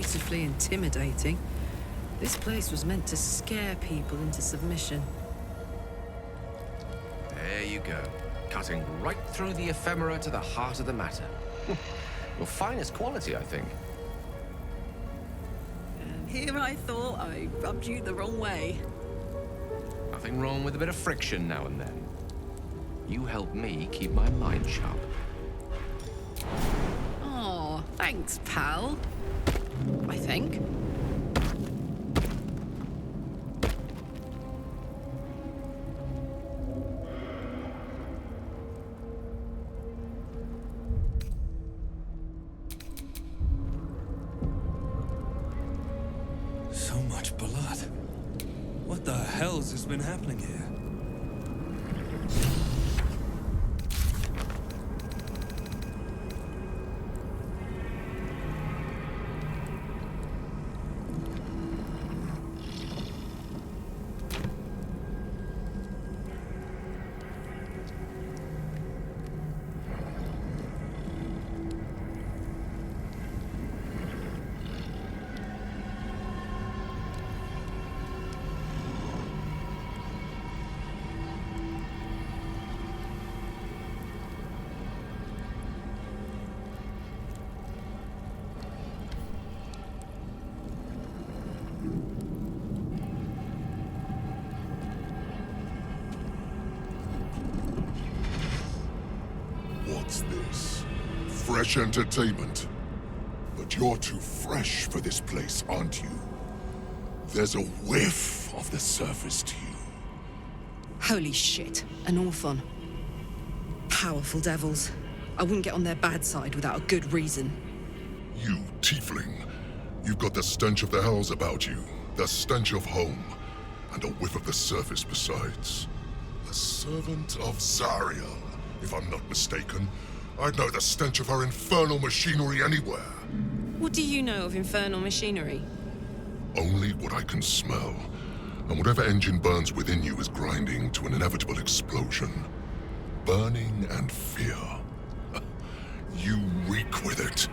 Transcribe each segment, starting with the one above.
beautifully intimidating. This place was meant to scare people into submission. There you go. Cutting right through the ephemera to the heart of the matter. Your finest quality, I think. And here I thought I rubbed you the wrong way. Nothing wrong with a bit of friction now and then. You help me keep my mind sharp. Oh, thanks, pal. I think. So much blood. What the hell's has been happening here? What's this? Fresh entertainment? But you're too fresh for this place, aren't you? There's a whiff of the surface to you. Holy shit, an Orthon. Powerful devils. I wouldn't get on their bad side without a good reason. You tiefling. You've got the stench of the hells about you, the stench of home, and a whiff of the surface besides. A servant of Zariel, if I'm not mistaken. I'd know the stench of her infernal machinery anywhere. What do you know of infernal machinery? Only what I can smell, and whatever engine burns within you is grinding to an inevitable explosion. Burning and fear. You reek with it.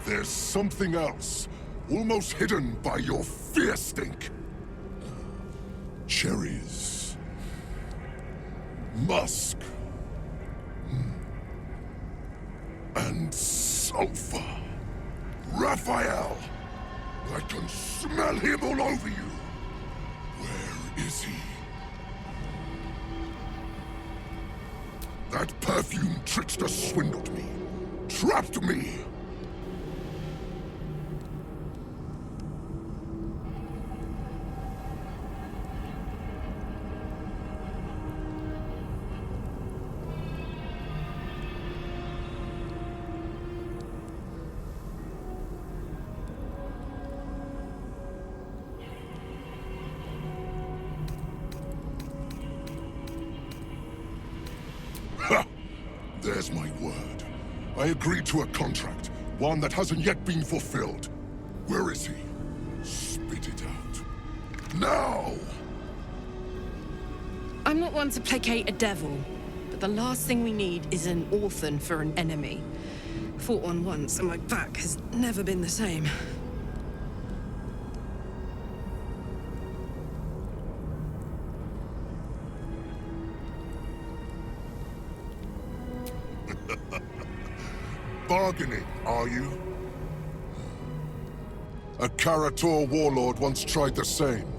There's something else, almost hidden by your fear stink. Cherries. Musk. And sulfur. Raphael! I can smell him all over you. Where is he? That perfume trickster swindled me. Trapped me. There's my word. I agreed to a contract, one that hasn't yet been fulfilled. Where is he? Spit it out. Now! I'm not one to placate a devil, but the last thing we need is an Orthon for an enemy. Fought one once, and my back has never been the same. Bargaining, are you? A Karator warlord once tried the same.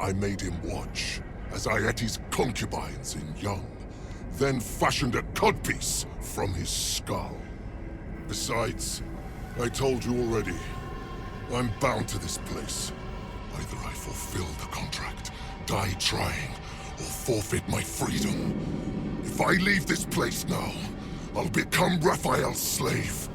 I made him watch as I ate his concubines in young, then fashioned a codpiece from his skull. Besides, I told you already, I'm bound to this place. Either I fulfill the contract, die trying, or forfeit my freedom. If I leave this place now, I'll become Raphael's slave.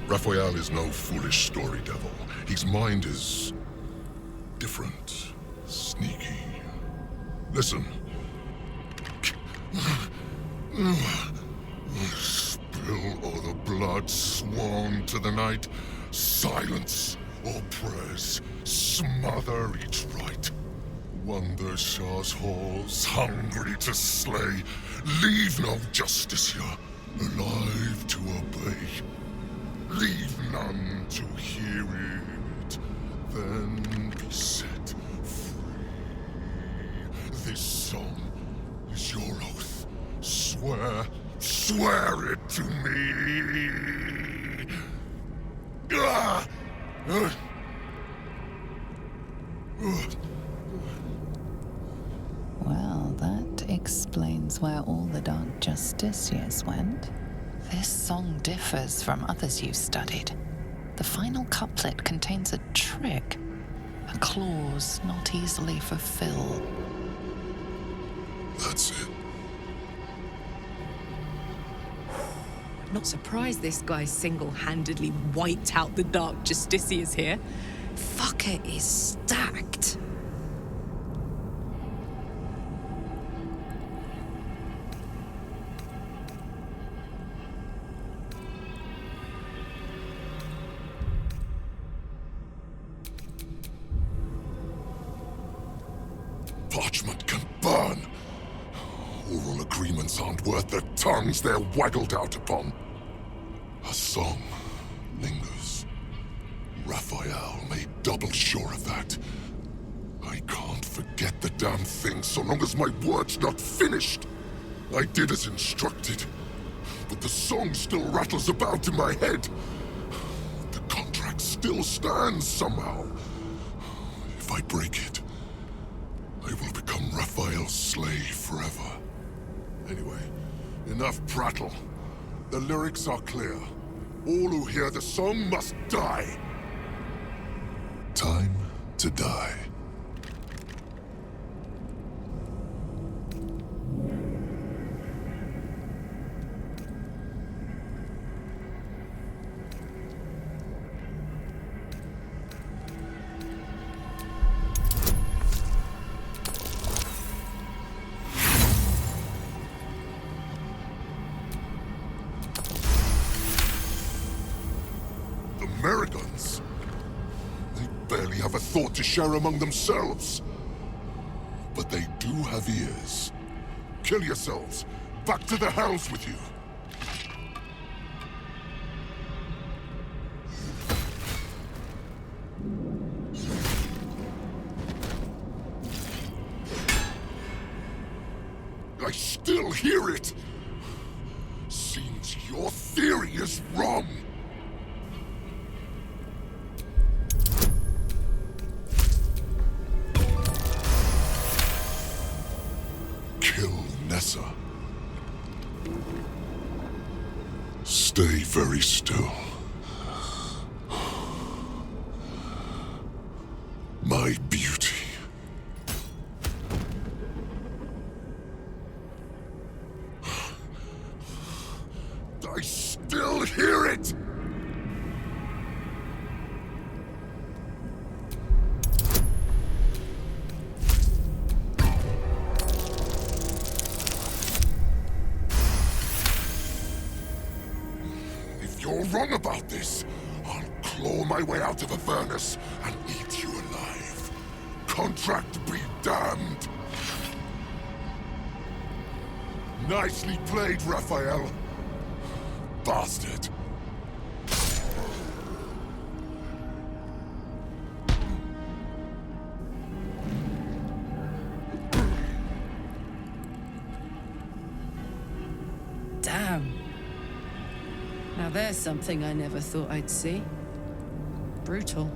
Raphael is no foolish story devil. His mind is different, sneaky. Listen. Spill all the blood sworn to the night. Silence all prayers. Smother each rite. wander Shah's halls, hungry to slay. Leave no justice here, alive to obey. Leave none to hear it, then be set free. This song is your oath. Swear it to me. Ah! Well, that explains where all the Dark Justiciars went. This song differs from others you've studied. The final couplet contains a trick, a clause not easily fulfilled. That's it. Not surprised this guy single-handedly wiped out the Dark Justiciars here. Fucker is stacked. Parchment can burn. Oral agreements aren't worth the tongues they're waggled out upon. A song lingers. Raphael made double sure of that. I can't forget the damn thing so long as my word's not finished. I did as instructed, but the song still rattles about in my head. The contract still stands somehow. If I break it, I will become Raphael's slave forever. Anyway, enough prattle. The lyrics are clear. All who hear the song must die. Time to die. Americans? They barely have a thought to share among themselves. But they do have ears. Kill yourselves. Back to the hells with you. I still hear it. Seems your theory is wrong. Kill Nessa. Stay very still. My beauty. I still hear it! If you're wrong about this, I'll claw my way out of Avernus and eat you alive. Contract be damned! Nicely played, Raphael. Bastard. Damn. Now there's something I never thought I'd see. Brutal.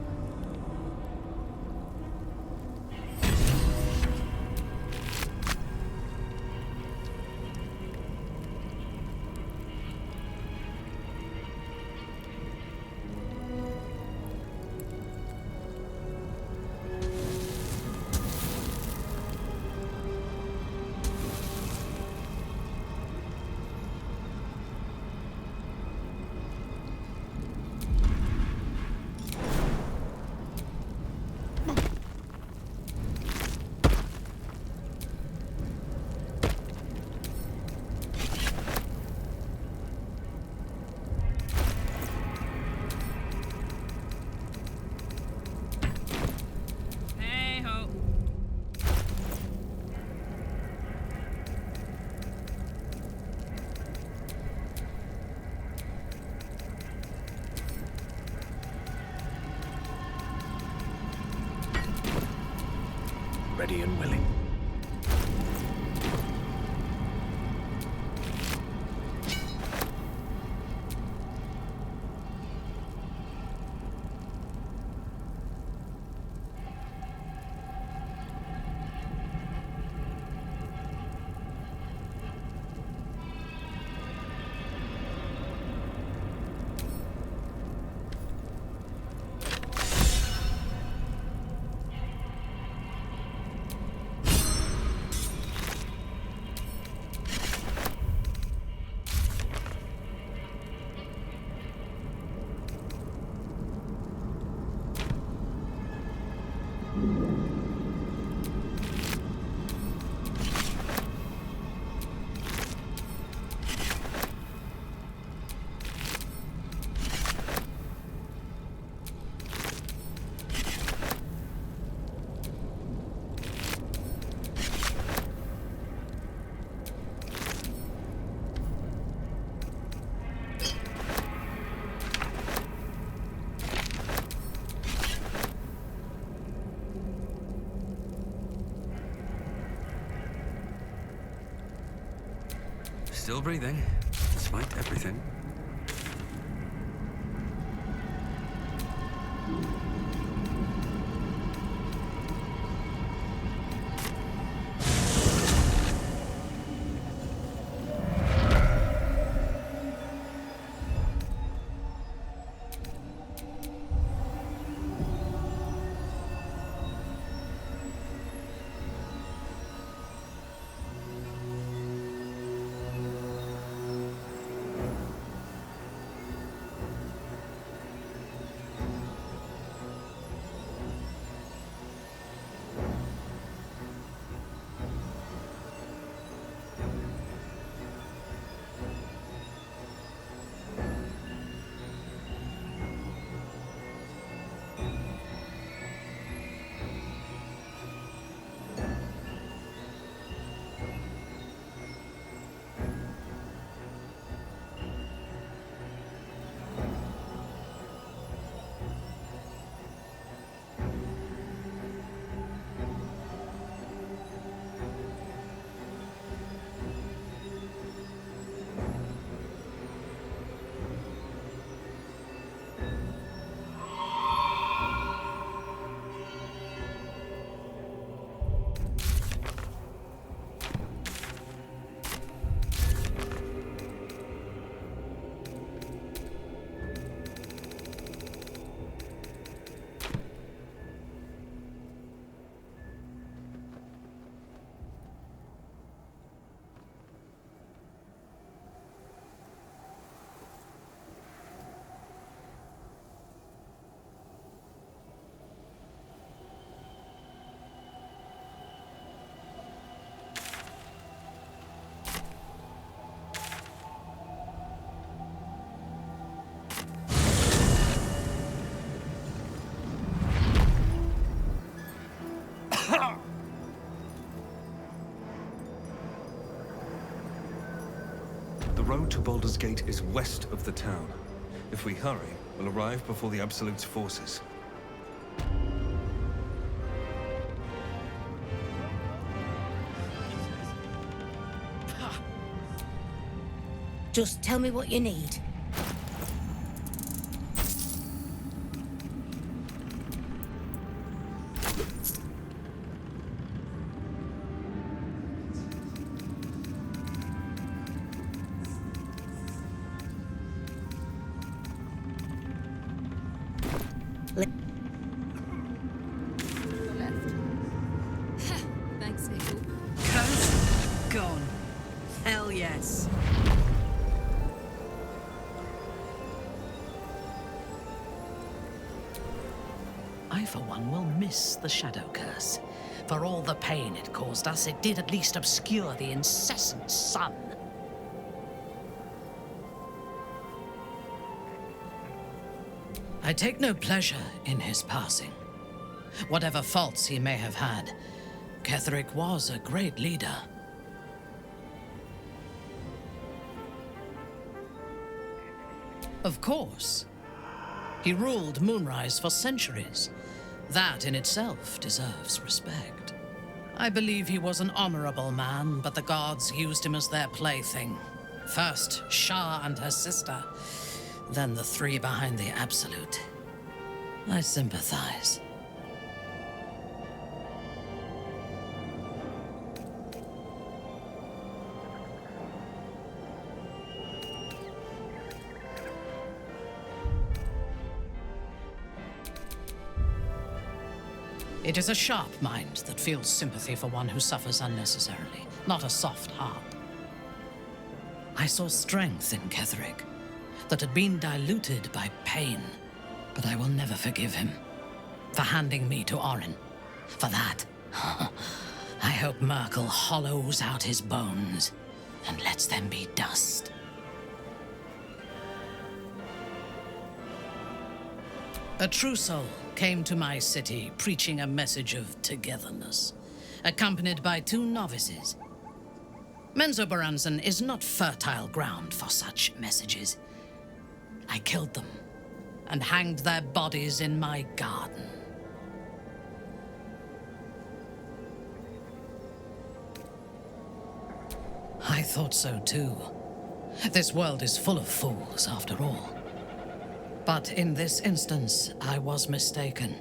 ready and willing. Still breathing, despite everything. The road to Baldur's Gate is west of the town. If we hurry, we'll arrive before the Absolute's forces. Just tell me what you need. Thanks, Nickel. Curse gone. Hell yes. I, for one, will miss the Shadow Curse. For all the pain it caused us, it did at least obscure the incessant sun. I take no pleasure in his passing. Whatever faults he may have had, Ketheric was a great leader. Of course. He ruled Moonrise for centuries. That in itself deserves respect. I believe he was an honorable man, but the gods used him as their plaything. First, Shah and her sister, then the three behind the Absolute. I sympathize. It is a sharp mind that feels sympathy for one who suffers unnecessarily, not a soft heart. I saw strength in Ketheric that had been diluted by pain, but I will never forgive him for handing me to Orin. For that, I hope Merkel hollows out his bones and lets them be dust. A true soul came to my city preaching a message of togetherness, accompanied by 2 novices. Menzoberranzan is not fertile ground for such messages. I killed them and hanged their bodies in my garden. I thought so too. This world is full of fools, after all. But in this instance, I was mistaken.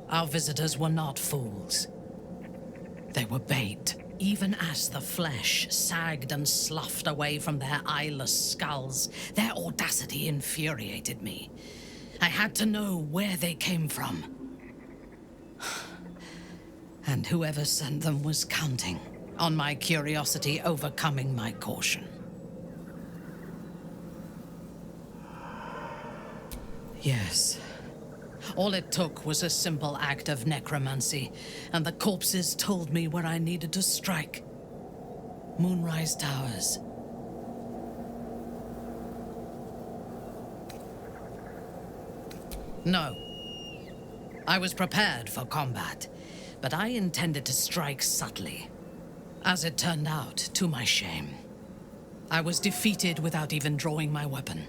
Our visitors were not fools. They were bait, even as the flesh sagged and sloughed away from their eyeless skulls. Their audacity infuriated me. I had to know where they came from. And whoever sent them was counting on my curiosity overcoming my caution. Yes. All it took was a simple act of necromancy, and the corpses told me where I needed to strike. Moonrise Towers. No. I was prepared for combat, but I intended to strike subtly. As it turned out, to my shame, I was defeated without even drawing my weapon.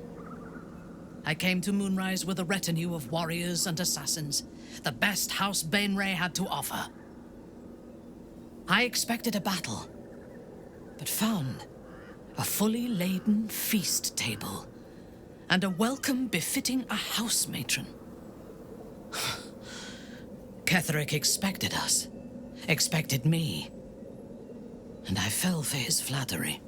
I came to Moonrise with a retinue of warriors and assassins, the best House Bainray had to offer. I expected a battle, but found a fully laden feast table and a welcome befitting a house matron. Ketheric expected us, expected me, and I fell for his flattery.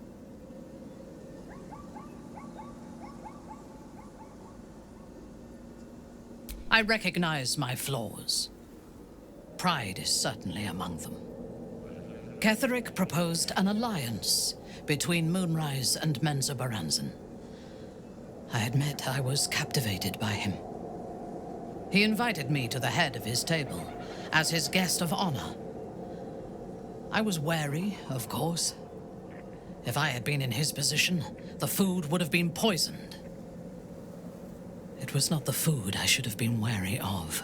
I recognize my flaws. Pride is certainly among them. Ketheric proposed an alliance between Moonrise and Menzoberranzan. I admit I was captivated by him. He invited me to the head of his table as his guest of honor. I was wary, of course. If I had been in his position, the food would have been poisoned. It was not the food I should have been wary of.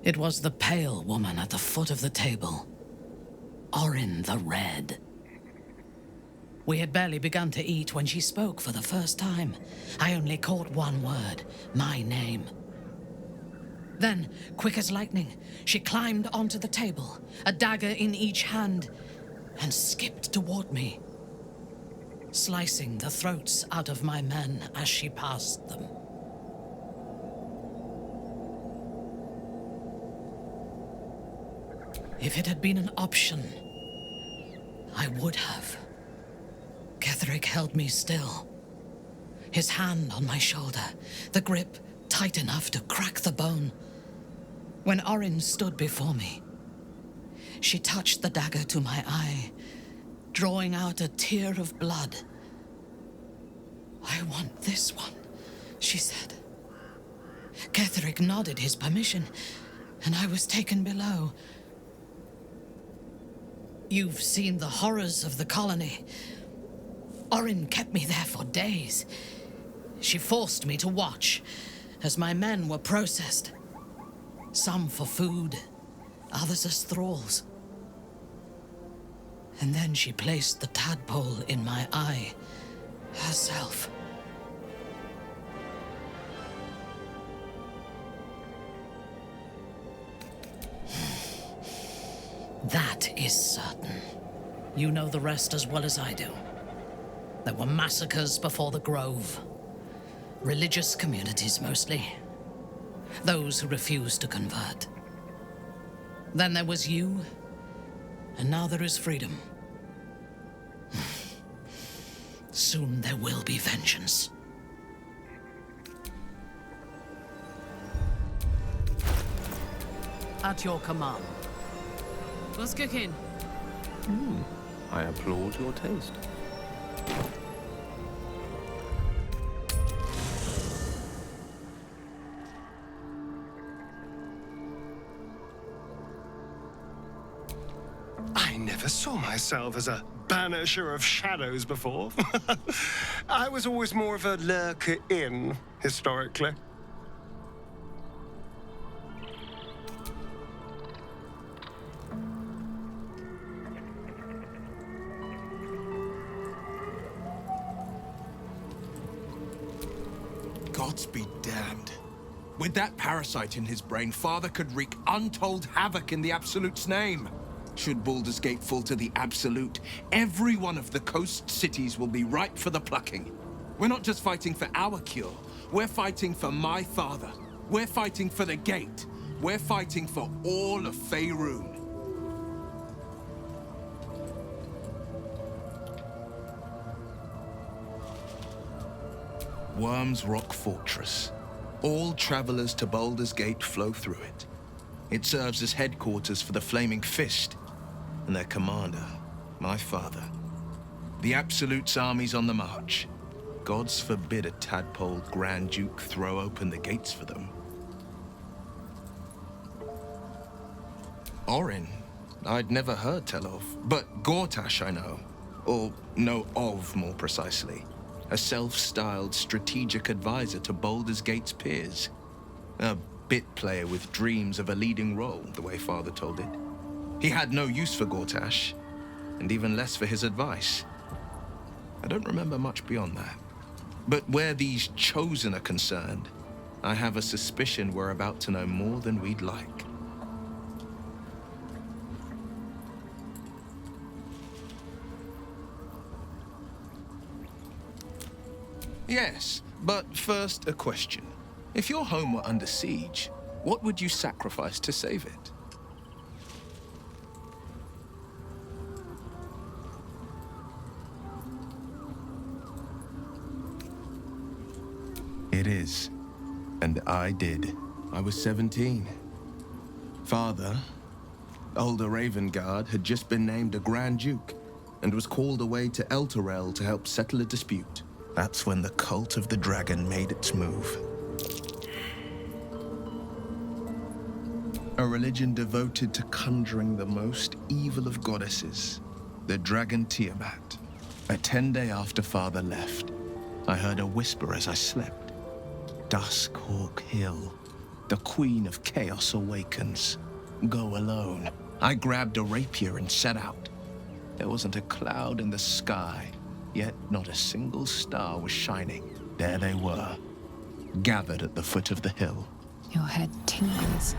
It was the pale woman at the foot of the table. Orin the Red. We had barely begun to eat when she spoke for the first time. I only caught one word, my name. Then, quick as lightning, she climbed onto the table, a dagger in each hand, and skipped toward me, slicing the throats out of my men as she passed them. If it had been an option, I would have. Ketheric held me still, his hand on my shoulder, the grip tight enough to crack the bone. When Orin stood before me, she touched the dagger to my eye, drawing out a tear of blood. "I want this one," she said. Ketheric nodded his permission, and I was taken below. You've seen the horrors of the colony. Orin kept me there for days. She forced me to watch as my men were processed. Some for food, others as thralls. And then she placed the tadpole in my eye herself. That is certain. You know the rest as well as I do. There were massacres before the Grove. Religious communities, mostly. Those who refused to convert. Then there was you, and now there is freedom. Soon there will be vengeance. At your command. What's cooking? I applaud your taste. I never saw myself as a banisher of shadows before. I was always more of a lurker in, historically. Gods be damned. With that parasite in his brain, Father could wreak untold havoc in the Absolute's name. Should Baldur's Gate fall to the Absolute, every one of the coast cities will be ripe for the plucking. We're not just fighting for our cure. We're fighting for my father. We're fighting for the Gate. We're fighting for all of Faerun. Worm's Rock Fortress. All travelers to Baldur's Gate flow through it. It serves as headquarters for the Flaming Fist, and their commander, my father. The Absolute's army's on the march. Gods forbid a tadpole Grand Duke throw open the gates for them. Orin, I'd never heard tell of, but Gortash I know. Or know of, more precisely. A self-styled strategic advisor to Baldur's Gate's peers. A bit player with dreams of a leading role, the way Father told it. He had no use for Gortash, and even less for his advice. I don't remember much beyond that. But where these Chosen are concerned, I have a suspicion we're about to know more than we'd like. Yes, but first a question. If your home were under siege, what would you sacrifice to save it? It is. And I did. I was 17. Father, older Ravengard, had just been named a Grand Duke and was called away to Elturel to help settle a dispute. That's when the cult of the dragon made its move. A religion devoted to conjuring the most evil of goddesses, the dragon Tiamat. A 10-day after Father left, I heard a whisper as I slept. Duskhawk Hill, the Queen of Chaos awakens. Go alone. I grabbed a rapier and set out. There wasn't a cloud in the sky. Yet not a single star was shining. There they were, gathered at the foot of the hill. Your head tingles.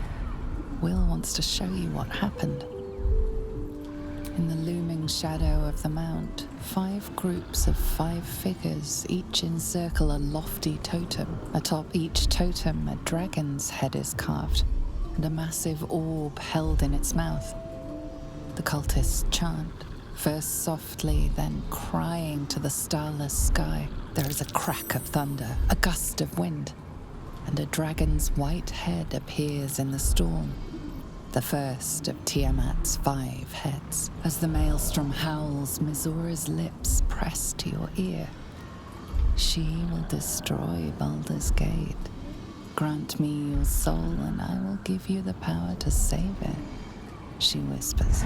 Will wants to show you what happened. In the looming shadow of the mount, 5 groups of 5 figures each encircle a lofty totem. Atop each totem, a dragon's head is carved, and a massive orb held in its mouth. The cultists chant. First softly, then crying to the starless sky. There is a crack of thunder, a gust of wind, and a dragon's white head appears in the storm. The first of Tiamat's 5 heads. As the maelstrom howls, Mizora's lips press to your ear. She will destroy Baldur's Gate. Grant me your soul, and I will give you the power to save it, she whispers.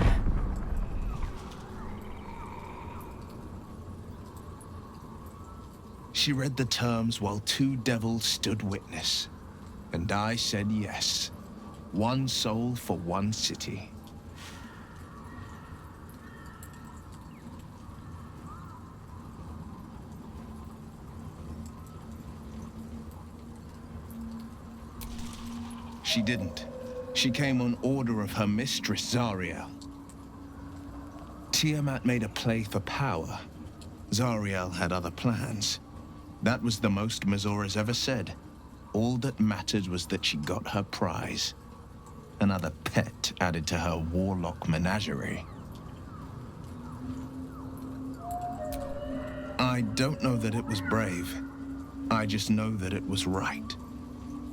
She read the terms while 2 devils stood witness. And I said yes. 1 soul for 1 city. She didn't. She came on order of her mistress, Zariel. Tiamat made a play for power. Zariel had other plans. That was the most Mizora's ever said. All that mattered was that she got her prize. Another pet added to her warlock menagerie. I don't know that it was brave. I just know that it was right.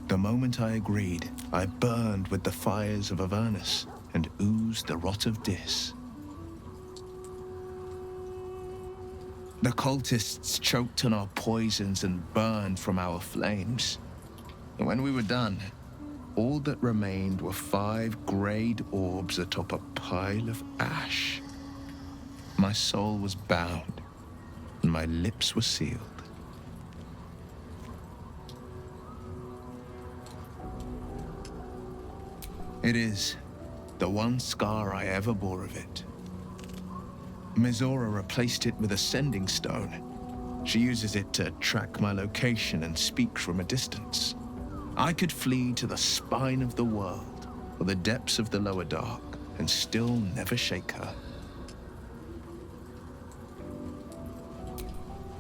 The moment I agreed, I burned with the fires of Avernus and oozed the rot of Dis. The cultists choked on our poisons and burned from our flames. And when we were done, all that remained were 5 grayed orbs atop a pile of ash. My soul was bound, and my lips were sealed. It is the one scar I ever bore of it. Mizora replaced it with a sending stone. She uses it to track my location and speak from a distance. I could flee to the spine of the world or the depths of the lower dark and still never shake her.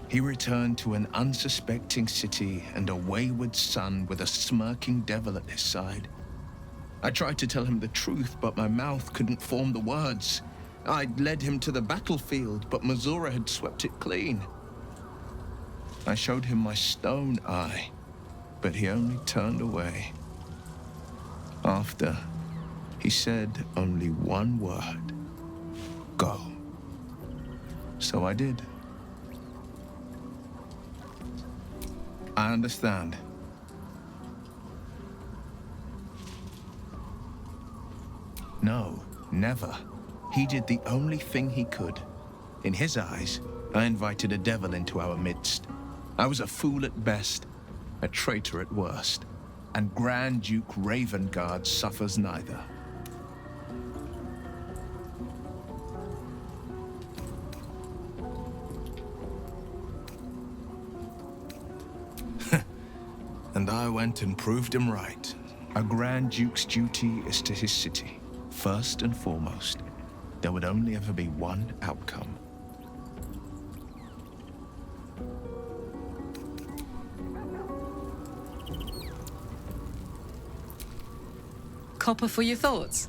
He returned to an unsuspecting city and a wayward son with a smirking devil at his side. I tried to tell him the truth, but my mouth couldn't form the words. I'd led him to the battlefield, but Mizora had swept it clean. I showed him my stone eye, but he only turned away. After, he said only one word: go. So I did. I understand. No, never. He did the only thing he could. In his eyes, I invited a devil into our midst. I was a fool at best, a traitor at worst, and Grand Duke Ravengard suffers neither. And I went and proved him right. A Grand Duke's duty is to his city, first and foremost. There would only ever be one outcome. Copper for your thoughts?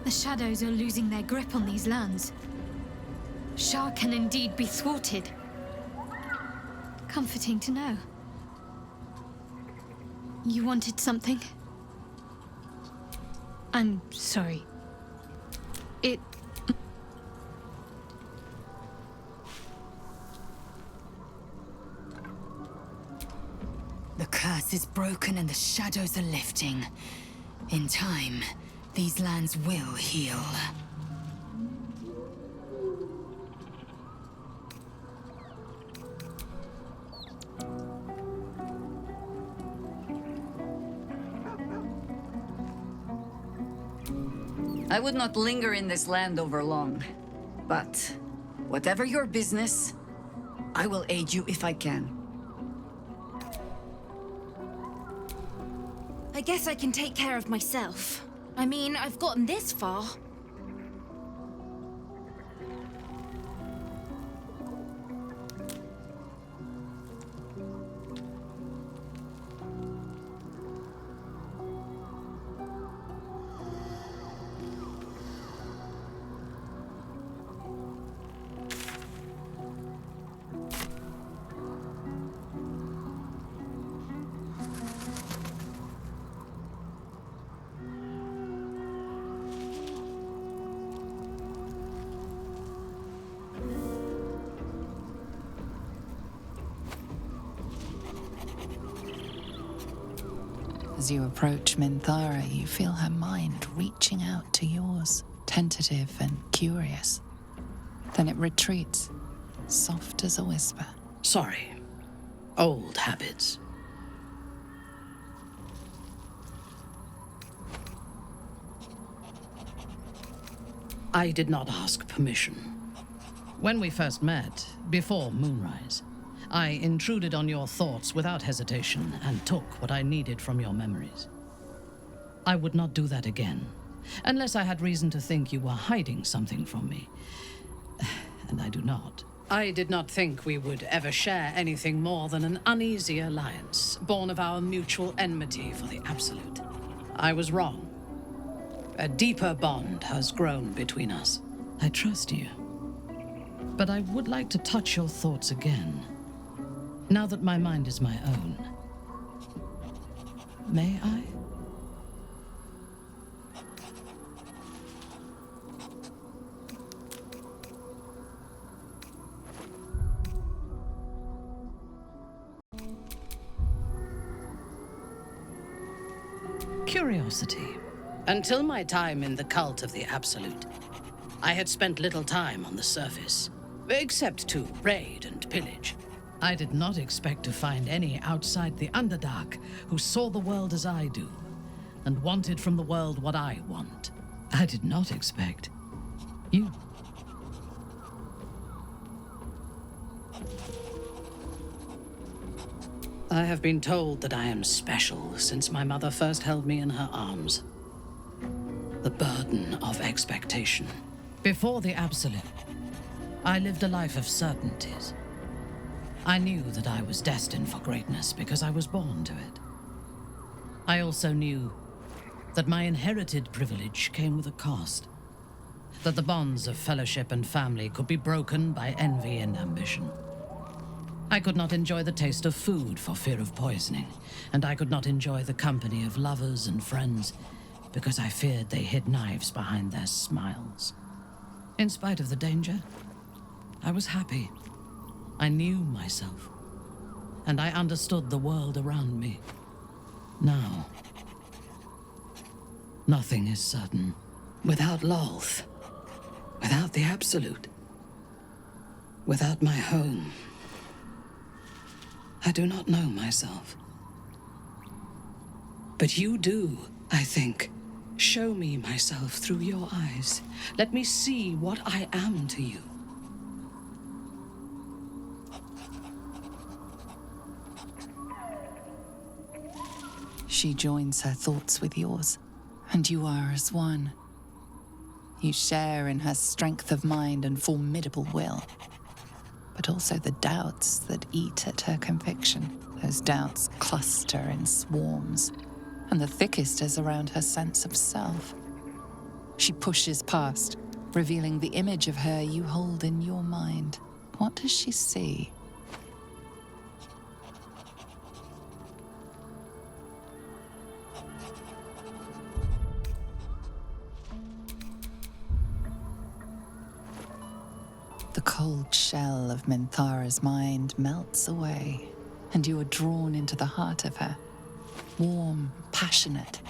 The shadows are losing their grip on these lands. Shah can indeed be thwarted. Comforting to know. You wanted something? I'm sorry. The curse is broken and the shadows are lifting. In time, these lands will heal. I would not linger in this land over long. But whatever your business, I will aid you if I can. I guess I can take care of myself. I mean, I've gotten this far. As you approach Minthara, you feel her mind reaching out to yours, tentative and curious. Then it retreats, soft as a whisper. Sorry. Old habits. I did not ask permission. When we first met, before moonrise, I intruded on your thoughts without hesitation and took what I needed from your memories. I would not do that again, Unless I had reason to think you were hiding something from me. And I do not. I did not think we would ever share anything more than an uneasy alliance, born of our mutual enmity for the Absolute. I was wrong. A deeper bond has grown between us. I trust you. But I would like to touch your thoughts again, now that my mind is my own. May I? Curiosity. Until my time in the cult of the Absolute, I had spent little time on the surface, except to raid and pillage. I did not expect to find any outside the Underdark who saw the world as I do, and wanted from the world what I want. I did not expect you. I have been told that I am special since my mother first held me in her arms. The burden of expectation. Before the Absolute, I lived a life of certainties. I knew that I was destined for greatness because I was born to it. I also knew that my inherited privilege came with a cost. That the bonds of fellowship and family could be broken by envy and ambition. I could not enjoy the taste of food for fear of poisoning, and I could not enjoy the company of lovers and friends because I feared they hid knives behind their smiles. In spite of the danger, I was happy. I knew myself, and I understood the world around me. Now, nothing is certain. Without Lolth, without the Absolute, without my home, I do not know myself. But you do, I think. Show me myself through your eyes. Let me see what I am to you. She joins her thoughts with yours, and you are as one. You share in her strength of mind and formidable will, but also the doubts that eat at her conviction. Those doubts cluster in swarms, and the thickest is around her sense of self. She pushes past, revealing the image of her you hold in your mind. What does she see? The cold shell of Minthara's mind melts away, and you are drawn into the heart of her. Warm, passionate,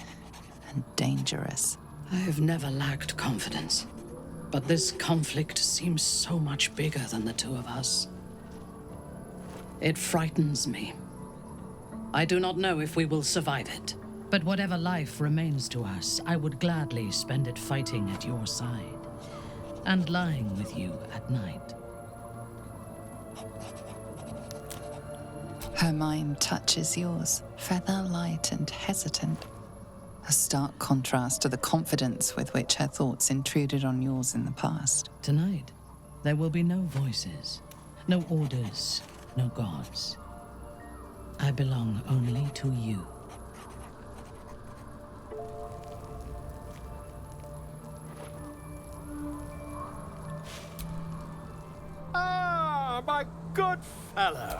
and dangerous. I have never lacked confidence, but this conflict seems so much bigger than the two of us. It frightens me. I do not know if we will survive it, but whatever life remains to us, I would gladly spend it fighting at your side and lying with you at night. Her mind touches yours, feather light and hesitant. A stark contrast to the confidence with which her thoughts intruded on yours in the past. Tonight, there will be no voices, no orders, no gods. I belong only to you. Ah, my good fellow.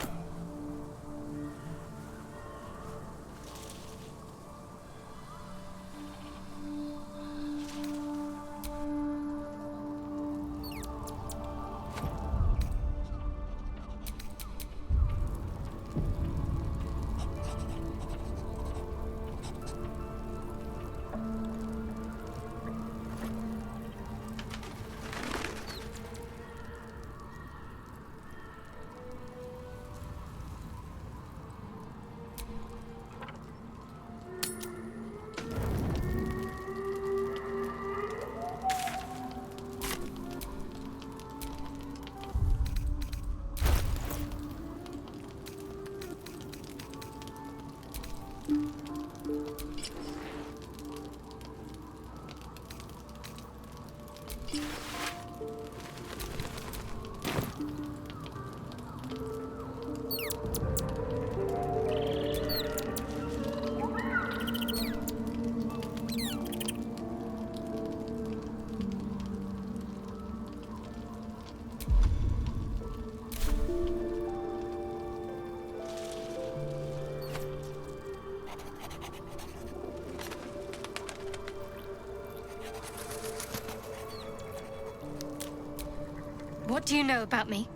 What do you know about me?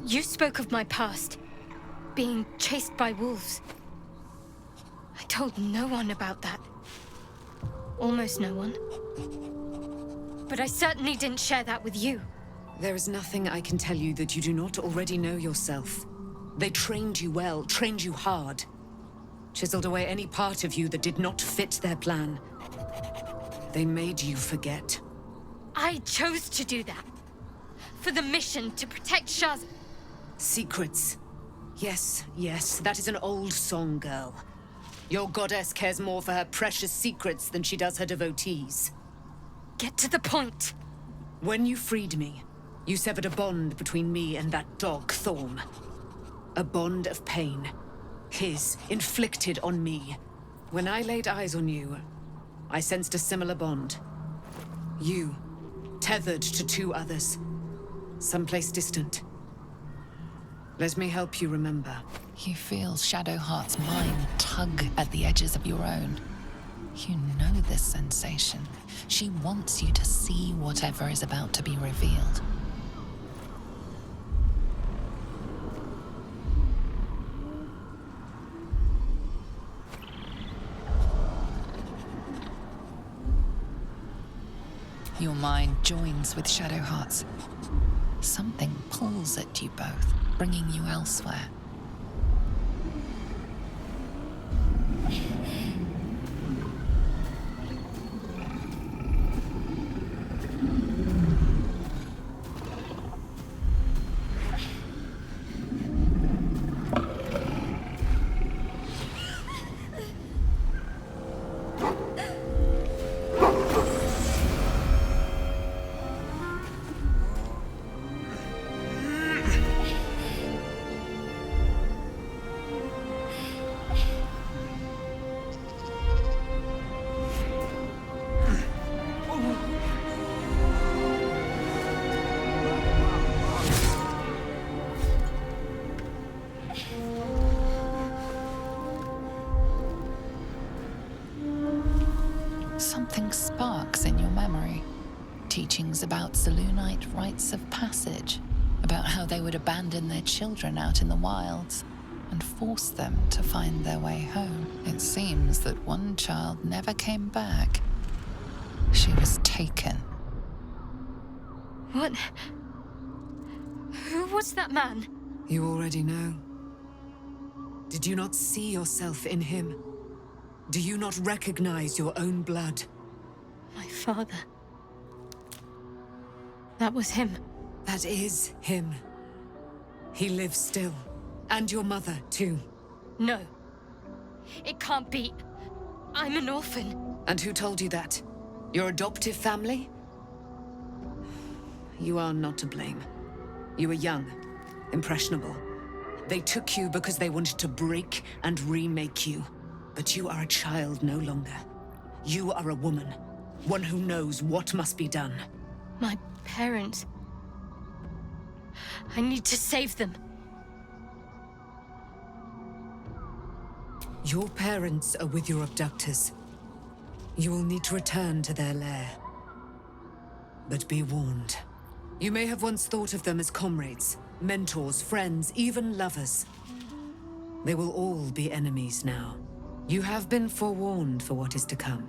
You spoke of my past, being chased by wolves. I told no one about that. Almost no one. But I certainly didn't share that with you. There is nothing I can tell you that you do not already know yourself. They trained you well, trained you hard. Chiseled away any part of you that did not fit their plan. They made you forget. I chose to do that. For the mission to protect Shah's... Secrets. Yes, yes, that is an old song, girl. Your goddess cares more for her precious secrets than she does her devotees. Get to the point. When you freed me, you severed a bond between me and that dog, Thorm. A bond of pain. His, inflicted on me. When I laid eyes on you, I sensed a similar bond. You, tethered to two others. Someplace distant. Let me help you remember. You feel Shadowheart's mind tug at the edges of your own. You know this sensation. She wants you to see whatever is about to be revealed. Your mind joins with Shadowheart's. Something pulls at you both, bringing you elsewhere. Something sparks in your memory. Teachings about Selûnite rites of passage, about how they would abandon their children out in the wilds and force them to find their way home. It seems that one child never came back. She was taken. What? Who was that man? You already know. Did you not see yourself in him? Do you not recognize your own blood? My father. That was him. That is him. He lives still. And your mother, too. No. It can't be. I'm an orphan. And who told you that? Your adoptive family? You are not to blame. You were young, impressionable. They took you because they wanted to break and remake you. But you are a child no longer. You are a woman. One who knows what must be done. My parents. I need to save them. Your parents are with your abductors. You will need to return to their lair. But be warned. You may have once thought of them as comrades, mentors, friends, even lovers. They will all be enemies now. You have been forewarned for what is to come,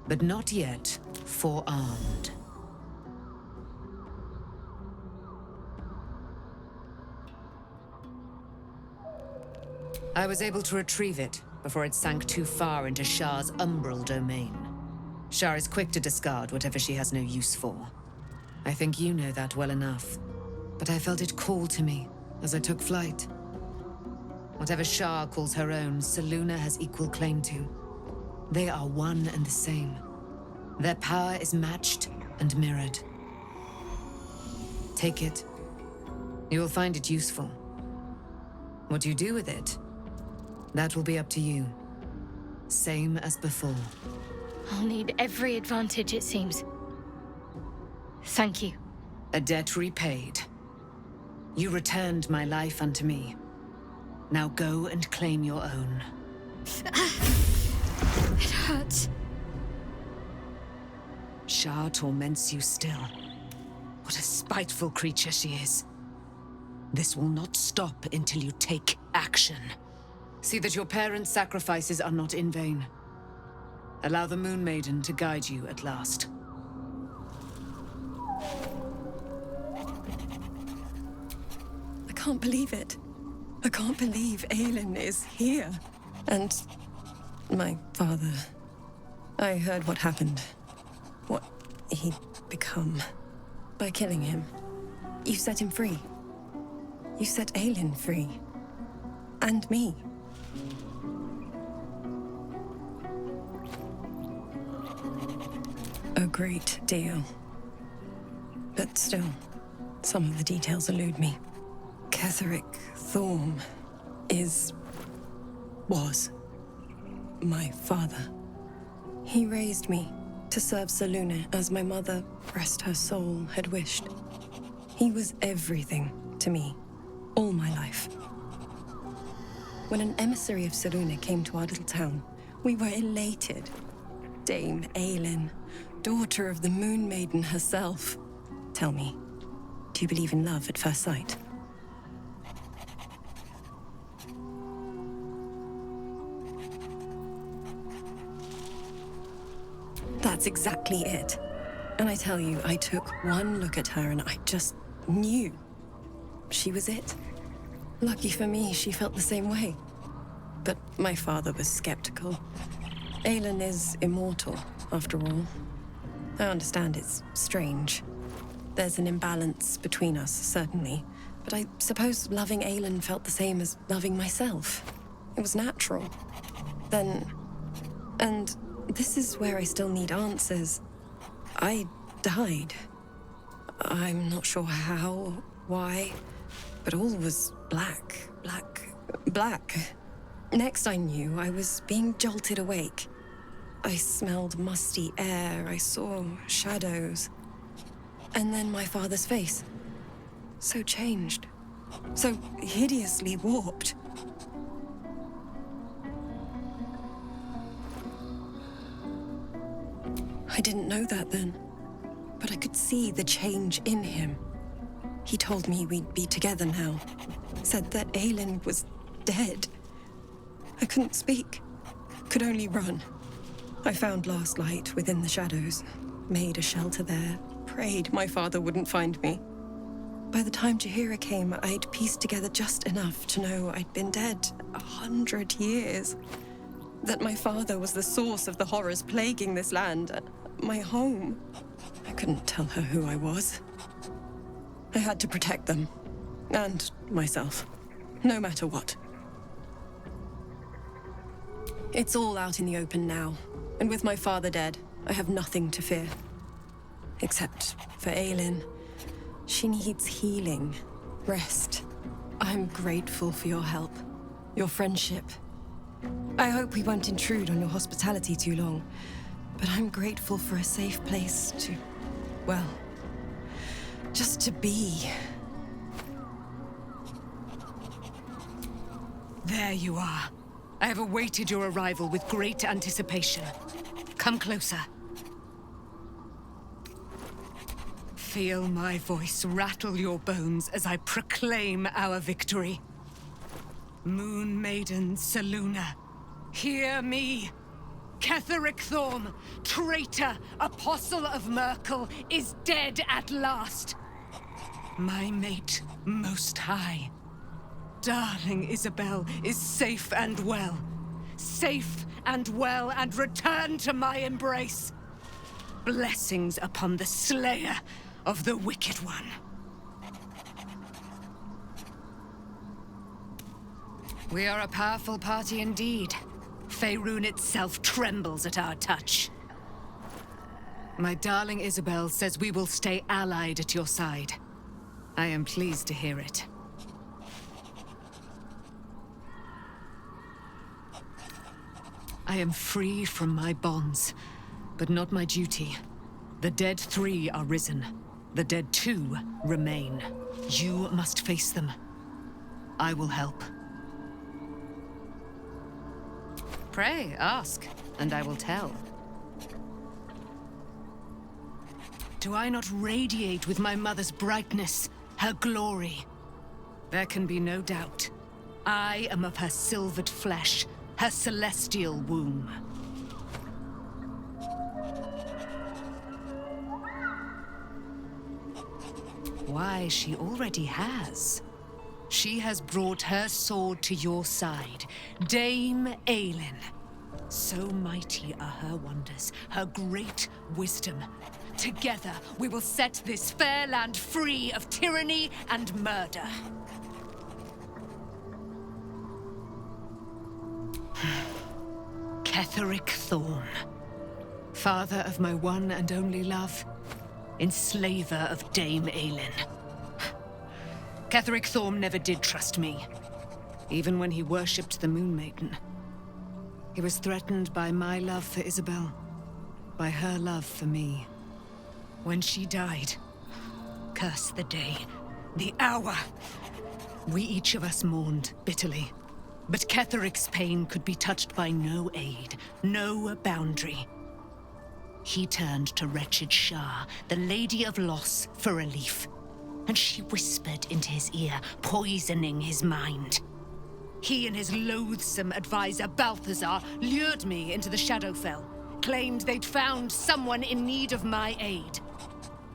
but not yet forearmed. I was able to retrieve it before it sank too far into Shah's umbral domain. Shah is quick to discard whatever she has no use for. I think you know that well enough, but I felt it call to me as I took flight. Whatever Shah calls her own, Selûne has equal claim to. They are one and the same. Their power is matched and mirrored. Take it. You will find it useful. What you do with it, that will be up to you. Same as before. I'll need every advantage, it seems. Thank you. A debt repaid. You returned my life unto me. Now go and claim your own. It hurts. Shah torments you still. What a spiteful creature she is. This will not stop until you take action. See that your parents' sacrifices are not in vain. Allow the Moon Maiden to guide you at last. I can't believe it. I can't believe Aelin is here. And my father. I heard what happened. What he'd become. By killing him. You set him free. You set Aelin free. And me. A great deal. But still, some of the details elude me. Ketheric Thorm was my father. He raised me to serve Selûne as my mother, rest her soul, had wished. He was everything to me, all my life. When an emissary of Selûne came to our little town, we were elated. Dame Aelin, daughter of the Moon Maiden herself. Tell me, do you believe in love at first sight? That's exactly it. And I tell you, I took one look at her and I just knew. She was it. Lucky for me, she felt the same way. But my father was skeptical. Aelin is immortal, after all. I understand it's strange. There's an imbalance between us, certainly. But I suppose loving Aelin felt the same as loving myself. It was natural. Then... And this is where I still need answers. I died. I'm not sure how, why, but all was black. Next I knew, I was being jolted awake. I smelled musty air, I saw shadows. And then my father's face. So changed. So hideously warped. I didn't know that then, but I could see the change in him. He told me we'd be together now. Said that Aelin was dead. I couldn't speak. Could only run. I found last light within the shadows. Made a shelter there. Prayed my father wouldn't find me. By the time Jaheira came, I'd pieced together just enough to know I'd been dead 100 years. That my father was the source of the horrors plaguing this land. My home. I couldn't tell her who I was. I had to protect them. And myself. No matter what. It's all out in the open now. And with my father dead, I have nothing to fear. Except for Aelin. She needs healing. Rest. I'm grateful for your help. Your friendship. I hope we won't intrude on your hospitality too long. But I'm grateful for a safe place to... well... just to be. There you are. I have awaited your arrival with great anticipation. Come closer. Feel my voice rattle your bones as I proclaim our victory. Moon Maiden Selûne, hear me! Ketheric Thorm, traitor, apostle of Merkel, is dead at last. My mate, Most High, darling Isabel, is safe and well. Safe and well, and returned to my embrace. Blessings upon the slayer of the Wicked One. We are a powerful party indeed. Faerun itself trembles at our touch. My darling Isabel says we will stay allied at your side. I am pleased to hear it. I am free from my bonds, but not my duty. The dead 3 are risen. The dead 2 remain. You must face them. I will help. Pray, ask, and I will tell. Do I not radiate with my mother's brightness, her glory? There can be no doubt. I am of her silvered flesh, her celestial womb. Why, she already has. She has brought her sword to your side, Dame Aelin. So mighty are her wonders, her great wisdom. Together, we will set this fair land free of tyranny and murder. Ketheric Thorn, father of my one and only love, enslaver of Dame Aelin. Ketheric Thorn never did trust me, even when he worshipped the Moon Maiden. He was threatened by my love for Isabel, by her love for me. When she died, curse the day, the hour, we each of us mourned bitterly. But Ketheric's pain could be touched by no aid, no boundary. He turned to wretched Shah, the Lady of Loss, for relief. And she whispered into his ear, poisoning his mind. He and his loathsome advisor, Balthazar, lured me into the Shadowfell, claimed they'd found someone in need of my aid.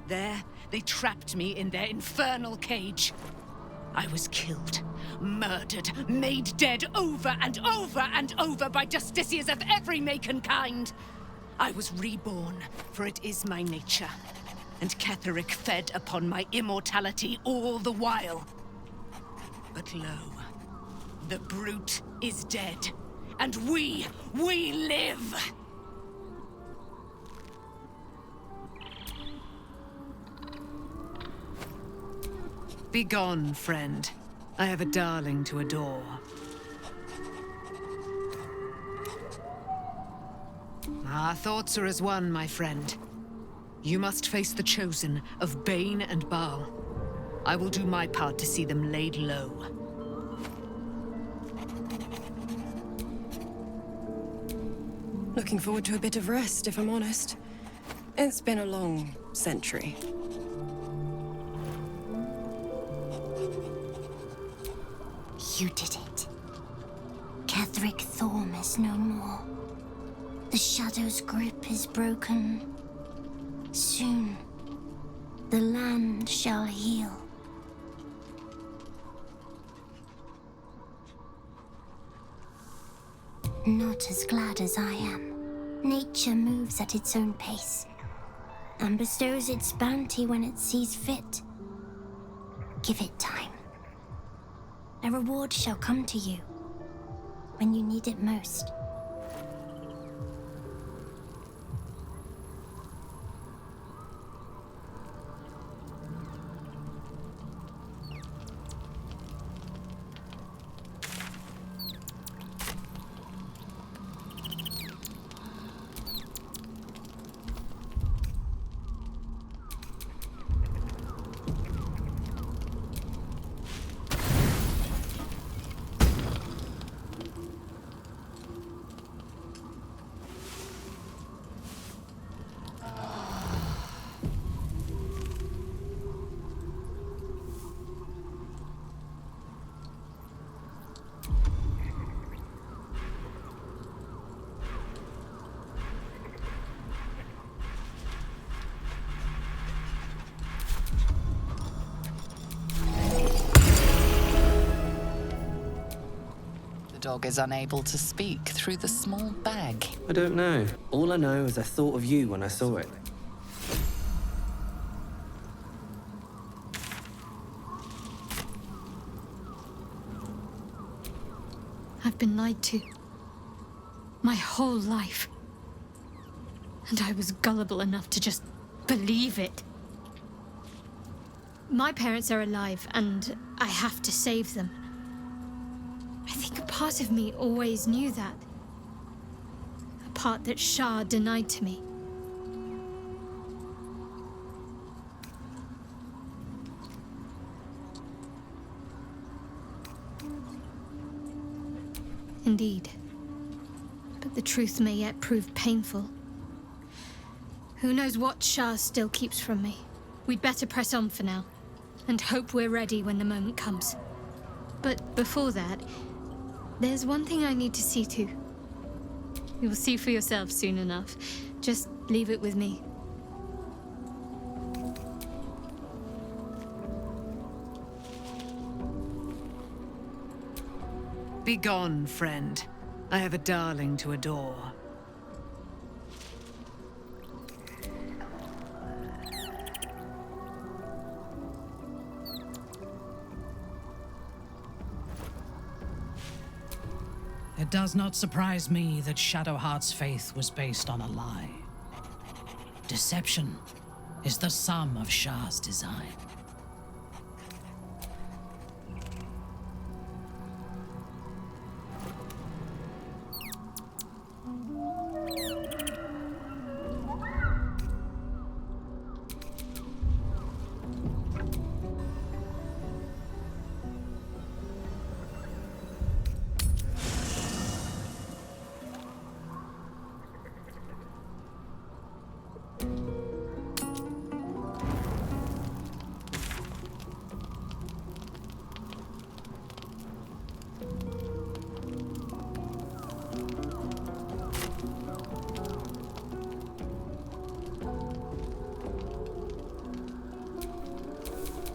There, they trapped me in their infernal cage. I was killed, murdered, made dead over and over and over by justiciars of every make and kind. I was reborn, for it is my nature. And Ketheric fed upon my immortality all the while. But lo, the brute is dead, and we live! Begone, friend. I have a darling to adore. Our thoughts are as one, my friend. You must face the chosen of Bane and Baal. I will do my part to see them laid low. Looking forward to a bit of rest, if I'm honest. It's been a long century. You did it. Ketheric Thorm is no more. The Shadow's grip is broken. Soon, the land shall heal. Not as glad as I am. Nature moves at its own pace and bestows its bounty when it sees fit. Give it time. A reward shall come to you when you need it most. The dog is unable to speak through the small bag. I don't know. All I know is I thought of you when I saw it. I've been lied to. My whole life. And I was gullible enough to just believe it. My parents are alive, and I have to save them. I think a part of me always knew that. A part that Shah denied to me. Indeed. But the truth may yet prove painful. Who knows what Shah still keeps from me? We'd better press on for now, and hope we're ready when the moment comes. But before that, there's one thing I need to see to. You'll see for yourself soon enough. Just leave it with me. Begone, friend. I have a darling to adore. It does not surprise me that Shadowheart's faith was based on a lie. Deception is the sum of Shah's design.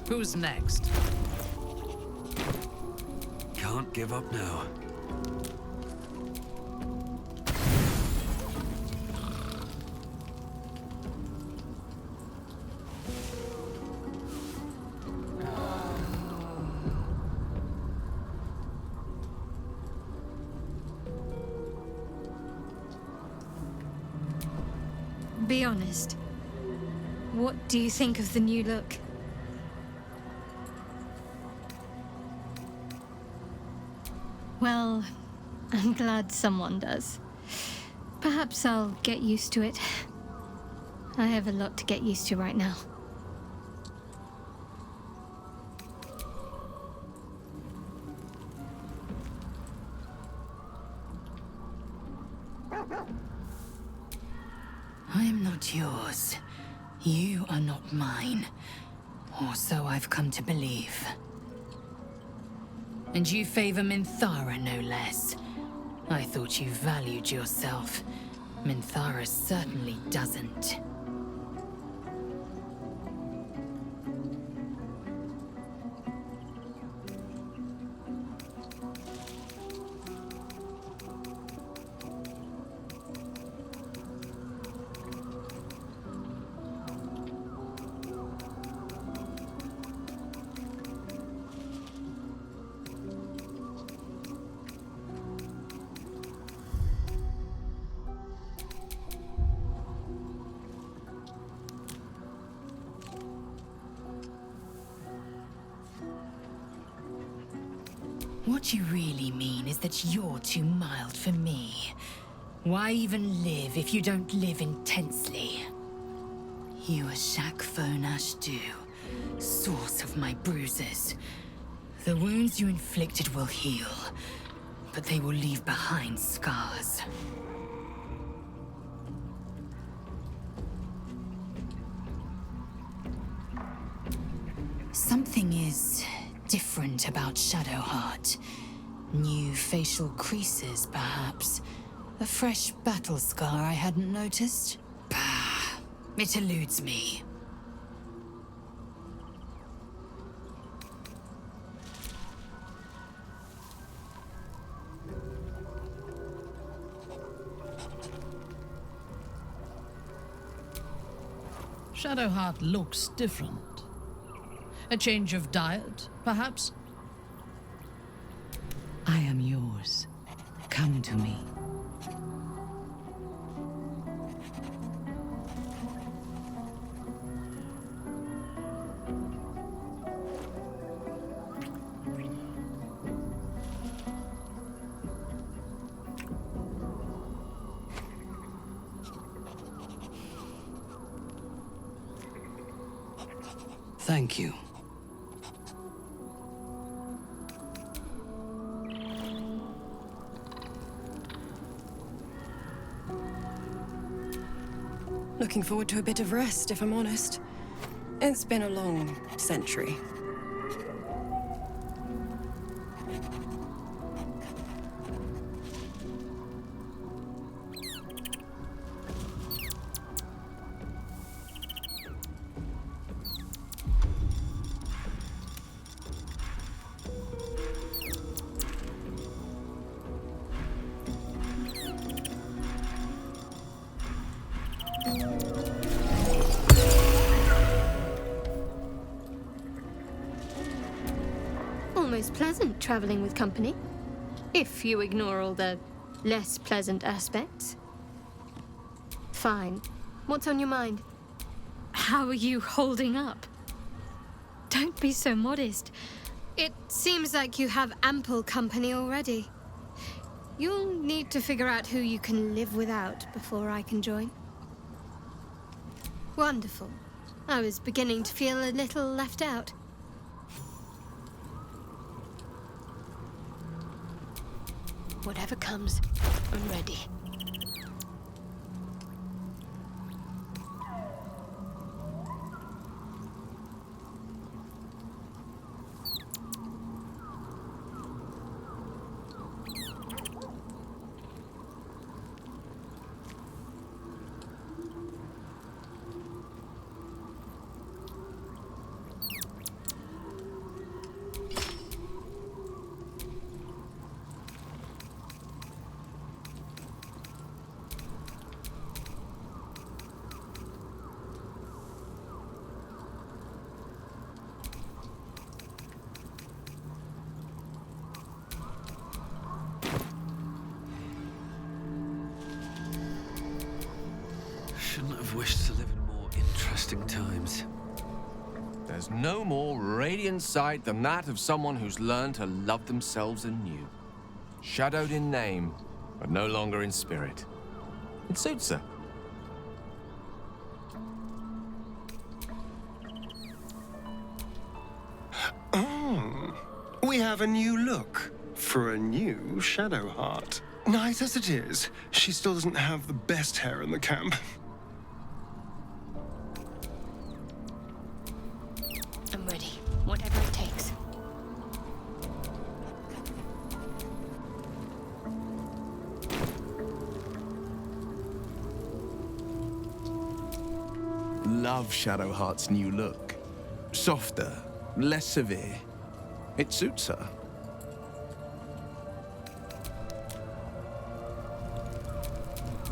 Who's next? Can't give up now. Be honest. What do you think of the new look? Well, I'm glad someone does. Perhaps I'll get used to it. I have a lot to get used to right now. I am not yours. You are not mine. Or so I've come to believe. And you favor Minthara, no less. I thought you valued yourself. Minthara certainly doesn't. What you really mean is that you're too mild for me. Why even live if you don't live intensely? You are Shakfo Ashdu, source of my bruises. The wounds you inflicted will heal, but they will leave behind scars. Something is different about Shadowheart. New facial creases, perhaps. A fresh battle scar I hadn't noticed. Bah, it eludes me. Shadowheart looks different. A change of diet, perhaps? I am yours. Come to me. Thank you. Looking forward to a bit of rest, if I'm honest. It's been a long century. Almost pleasant traveling with company, if you ignore all the less pleasant aspects. Fine. What's on your mind? How are you holding up? Don't be so modest. It seems like you have ample company already. You'll need to figure out who you can live without before I can join. Wonderful. I was beginning to feel a little left out. Whatever comes, I'm ready. Shouldn't have wished to live in more interesting times. There's no more radiant sight than that of someone who's learned to love themselves anew. Shadowed in name, but no longer in spirit. It suits her. Oh, we have a new look for a new Shadowheart. Nice as it is, she still doesn't have the best hair in the camp. I'm ready. Whatever it takes. Love Shadowheart's new look. Softer, less severe. It suits her.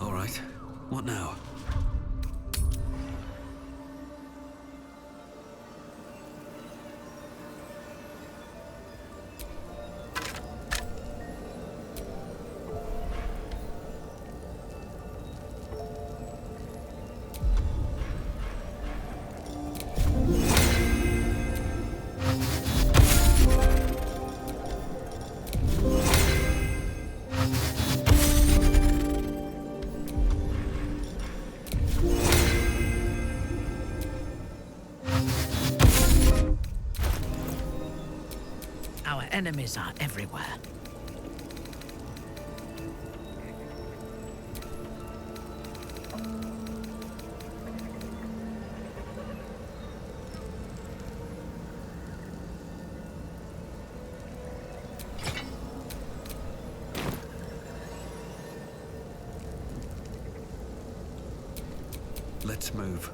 All right. What now? Our enemies are everywhere. Let's move.